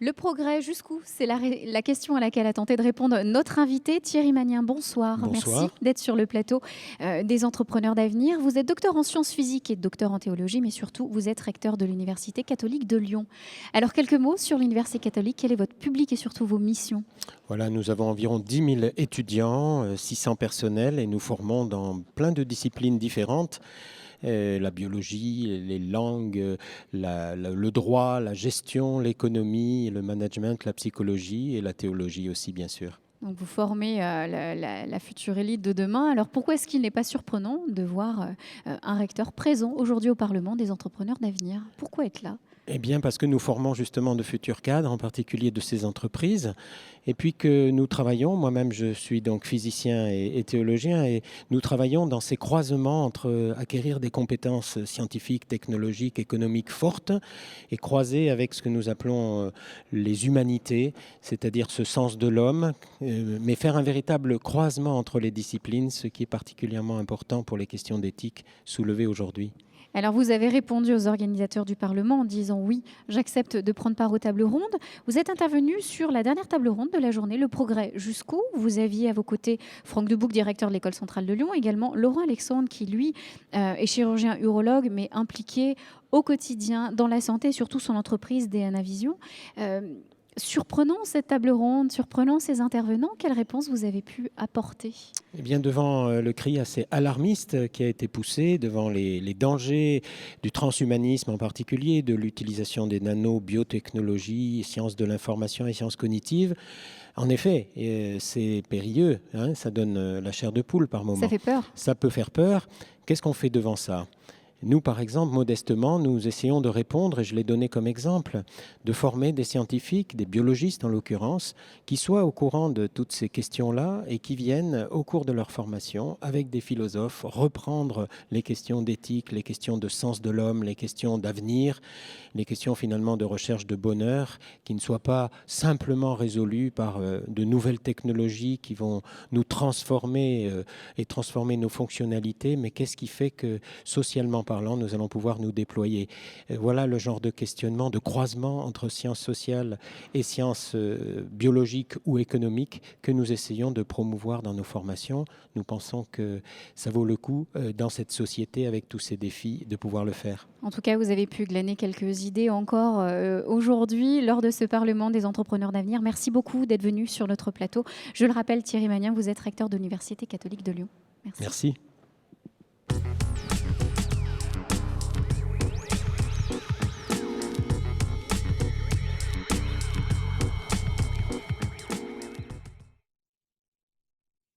Le progrès, jusqu'où? C'est la question à laquelle a tenté de répondre notre invité Thierry Magnien. Bonsoir, merci Bonsoir. d'être sur le plateau des entrepreneurs d'avenir. Vous êtes docteur en sciences physiques et docteur en théologie, mais surtout vous êtes recteur de l'Université catholique de Lyon. Alors quelques mots sur l'Université catholique, quel est votre public et surtout vos missions? Voilà, nous avons environ 10 000 étudiants, 600 personnels et nous formons dans plein de disciplines différentes. La biologie, les langues, le droit, la gestion, l'économie, le management, la psychologie et la théologie aussi, bien sûr. Donc vous formez la future élite de demain. Alors pourquoi est-ce qu'il n'est pas surprenant de voir un recteur présent aujourd'hui au Parlement des entrepreneurs d'avenir? Pourquoi être là? Eh bien, parce que nous formons justement de futurs cadres, en particulier de ces entreprises, et puis que nous travaillons, moi-même je suis donc physicien et théologien, et nous travaillons dans ces croisements entre acquérir des compétences scientifiques, technologiques, économiques fortes, et croiser avec ce que nous appelons les humanités, c'est-à-dire ce sens de l'homme, mais faire un véritable croisement entre les disciplines, ce qui est particulièrement important pour les questions d'éthique soulevées aujourd'hui. Alors, vous avez répondu aux organisateurs du Parlement en disant oui, j'accepte de prendre part aux tables rondes. Vous êtes intervenu sur la dernière table ronde de la journée, Le Progrès jusqu'où. Vous aviez à vos côtés Franck Debouc, directeur de l'École centrale de Lyon, également Laurent Alexandre, qui lui est chirurgien urologue, mais impliqué au quotidien dans la santé, surtout son entreprise DNA Vision. Surprenant cette table ronde, surprenant ces intervenants, quelle réponse vous avez pu apporter? Eh bien, devant le cri assez alarmiste qui a été poussé, devant les dangers du transhumanisme en particulier, de l'utilisation des nanobiotechnologies, sciences de l'information et sciences cognitives, en effet, c'est périlleux, hein, ça donne la chair de poule par Ça moment. fait peur. Ça peut faire peur. Qu'est-ce qu'on fait devant ça ? Nous, par exemple, modestement, nous essayons de répondre, et je l'ai donné comme exemple, de former des scientifiques, des biologistes en l'occurrence, qui soient au courant de toutes ces questions-là et qui viennent, au cours de leur formation, avec des philosophes, reprendre les questions d'éthique, les questions de sens de l'homme, les questions d'avenir, les questions finalement de recherche de bonheur, qui ne soient pas simplement résolues par de nouvelles technologies qui vont nous transformer et transformer nos fonctionnalités, mais qu'est-ce qui fait que socialement parlant, nous allons pouvoir nous déployer. Voilà le genre de questionnement, de croisement entre sciences sociales et sciences biologiques ou économiques que nous essayons de promouvoir dans nos formations. Nous pensons que ça vaut le coup dans cette société avec tous ces défis de pouvoir le faire. En tout cas, vous avez pu glaner quelques idées encore aujourd'hui lors de ce Parlement des entrepreneurs d'avenir. Merci beaucoup d'être venu sur notre plateau. Je le rappelle, Thierry Magnien, vous êtes recteur de l'Université catholique de Lyon. Merci. Merci.